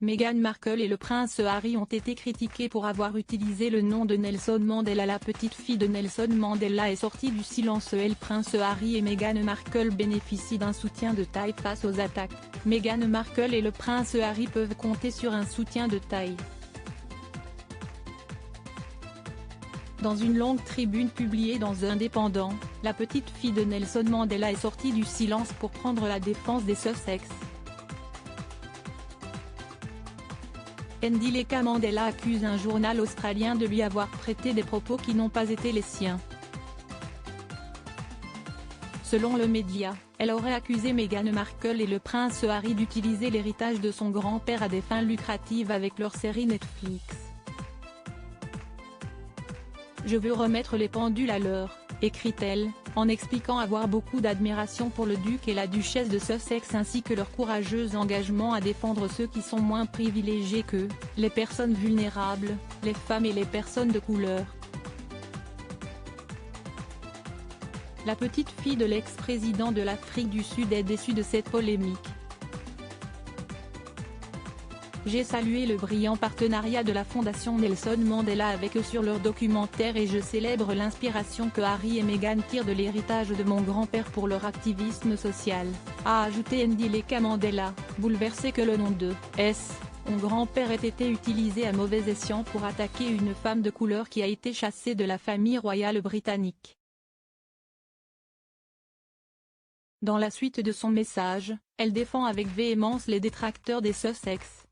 Meghan Markle et le prince Harry ont été critiqués pour avoir utilisé le nom de Nelson Mandela. La petite fille de Nelson Mandela est sortie du silence. Le prince Harry et Meghan Markle bénéficient d'un soutien de taille face aux attaques. Meghan Markle et le prince Harry peuvent compter sur un soutien de taille. Dans une longue tribune publiée dans The Independent, la petite fille de Nelson Mandela est sortie du silence pour prendre la défense des Sussex. Ndileka Mandela accuse un journal australien de lui avoir prêté des propos qui n'ont pas été les siens. Selon le média, elle aurait accusé Meghan Markle et le prince Harry d'utiliser l'héritage de son grand-père à des fins lucratives avec leur série Netflix. « Je veux remettre les pendules à l'heure », écrit-elle, en expliquant avoir beaucoup d'admiration pour le duc et la duchesse de Sussex ainsi que leur courageux engagement à défendre ceux qui sont moins privilégiés qu'eux, les personnes vulnérables, les femmes et les personnes de couleur. La petite fille de l'ex-président de l'Afrique du Sud est déçue de cette polémique. J'ai salué le brillant partenariat de la Fondation Nelson Mandela avec eux sur leur documentaire et je célèbre l'inspiration que Harry et Meghan tirent de l'héritage de mon grand-père pour leur activisme social, a ajouté Ndileka Mandela, bouleversé que le nom de son grand-père ait été utilisé à mauvais escient pour attaquer une femme de couleur qui a été chassée de la famille royale britannique. Dans la suite de son message, elle défend avec véhémence les détracteurs des Sussex.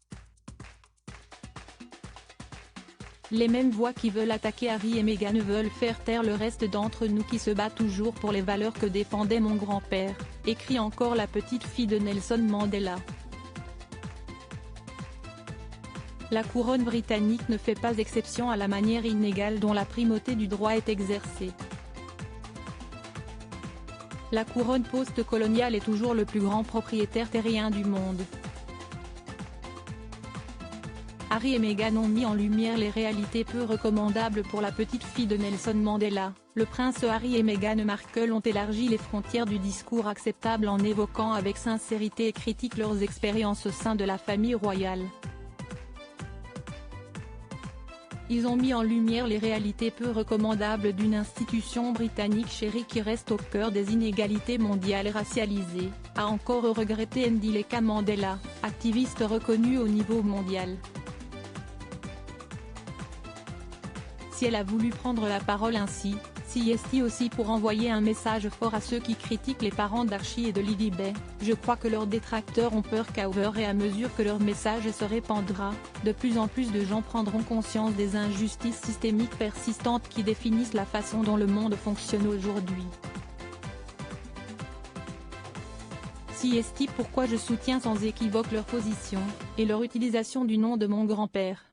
Les mêmes voix qui veulent attaquer Harry et Meghan veulent faire taire le reste d'entre nous qui se bat toujours pour les valeurs que défendait mon grand-père, écrit encore la petite fille de Nelson Mandela. La couronne britannique ne fait pas exception à la manière inégale dont la primauté du droit est exercée. La couronne post-coloniale est toujours le plus grand propriétaire terrien du monde. Harry et Meghan ont mis en lumière les réalités peu recommandables pour la petite fille de Nelson Mandela. Le prince Harry et Meghan Markle ont élargi les frontières du discours acceptable en évoquant avec sincérité et critique leurs expériences au sein de la famille royale. Ils ont mis en lumière les réalités peu recommandables d'une institution britannique chérie qui reste au cœur des inégalités mondiales et racialisées, a encore regretté Ndileka Mandela, activiste reconnue au niveau mondial. Si elle a voulu prendre la parole ainsi, si est-il aussi pour envoyer un message fort à ceux qui critiquent les parents d'Archie et de Lily Bay. Je crois que leurs détracteurs ont peur qu'à et à mesure que leur message se répandra, de plus en plus de gens prendront conscience des injustices systémiques persistantes qui définissent la façon dont le monde fonctionne aujourd'hui. Si est-il pourquoi je soutiens sans équivoque leur position, et leur utilisation du nom de mon grand-père.